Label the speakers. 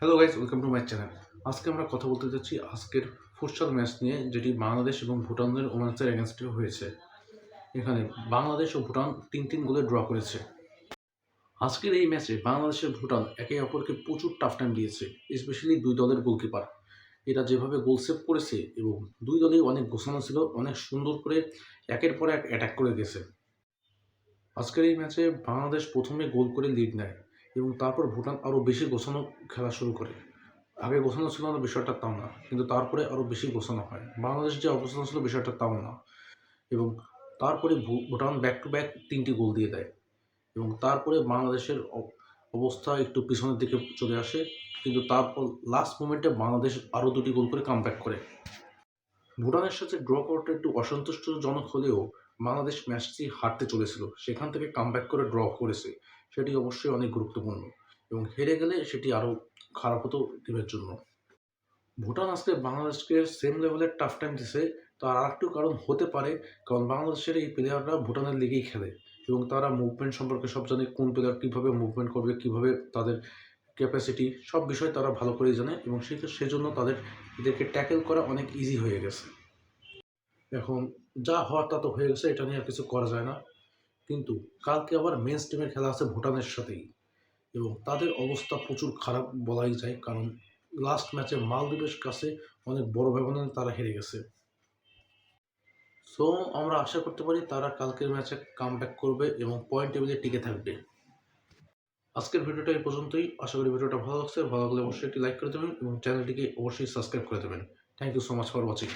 Speaker 1: Hello guys, welcome to my channel. আজকে আমরা কথা বলতে যাচ্ছি আজকের ফুটসাল ম্যাচ নিয়ে, যেটি বাংলাদেশ এবং ভুটানের ওমেন্সের এগেনস্টে হয়েছে। এখানে বাংলাদেশ ও ভুটান ৩-৩ গোলে ড্র করেছে। আজকের এই ম্যাচে বাংলাদেশ ও ভুটান একে অপরকে প্রচুর টাফ টাইম দিয়েছে, স্পেশালি দুই দলের গোলকিপার। এরা যেভাবে গোল সেভ করেছে এবং দুই দলেই অনেক গোছানো ছিল, অনেক সুন্দর করে একের পর এক অ্যাটাক করে গেছে। আজকের এই ম্যাচে বাংলাদেশ প্রথমে গোল করে লিড নেয় এবং তারপর ভুটান আরও বেশি গোছানো খেলা শুরু করে। আগে গোছানো ছিল না বিষয়টা তাও না, কিন্তু তারপরে আরও বেশি গোছানো হয়। বাংলাদেশ যে অবস্থান ছিল বিষয়টা তাও না, এবং তারপরে ভুটান ব্যাক টু ব্যাক ৩টি গোল দিয়ে দেয় এবং তারপরে বাংলাদেশের অবস্থা একটু পিছনের দিকে চলে আসে। কিন্তু তারপর লাস্ট মোমেন্টে বাংলাদেশ আরও ২টি গোল করে কামব্যাক করে। ভুটানের সাথে ড্র করাটা একটু অসন্তুষ্টজনক হলেও বাংলাদেশ ম্যাচটি হারতে চলেছিল, সেখান থেকে কামব্যাক করে ড্র করেছে, সেটি অবশ্যই অনেক গুরুত্বপূর্ণ। এবং হেরে গেলে সেটি আরও খারাপ হতো টিমের জন্য। ভুটান আজকে বাংলাদেশকে সেম লেভেলের টাফ টাইম দিছে। তার আরেকটু কারণ হতে পারে, কারণ বাংলাদেশের এই প্লেয়াররা ভুটানের লিগেই খেলে এবং তারা মুভমেন্ট সম্পর্কে সব জানে, কোন প্লেয়ার কীভাবে মুভমেন্ট করবে, কীভাবে তাদের ক্যাপাসিটি, সব বিষয় তারা ভালো করেই জানে এবং সেজন্য এদেরকে ট্যাকেল করা অনেক ইজি হয়ে গেছে। এখন যা হওয়ার তা তো হয়ে গেছে, এটা নিয়ে আর কিছু করা যায় না। কিন্তু কালকে আবার মেন্স টিমের খেলা আছে ভুটানের সাথেই, এবং তাদের অবস্থা প্রচুর খারাপ বলাই যায়, কারণ লাস্ট ম্যাচে মালদ্বীপের কাছে অনেক বড় ব্যবধানে তারা হেরে গেছে। সো আমরা আশা করতে পারি তারা কালকের ম্যাচে কামব্যাক করবে এবং পয়েন্ট টেবিলে টিকে থাকবে। আজকের ভিডিওটা এই পর্যন্তই। আশা করি ভিডিওটা ভালো লাগছে। ভালো লাগলে অবশ্যই একটি লাইক করে দেবেন এবং চ্যানেলটিকে অবশ্যই সাবস্ক্রাইব করে দেবেন। Thank you so much for watching.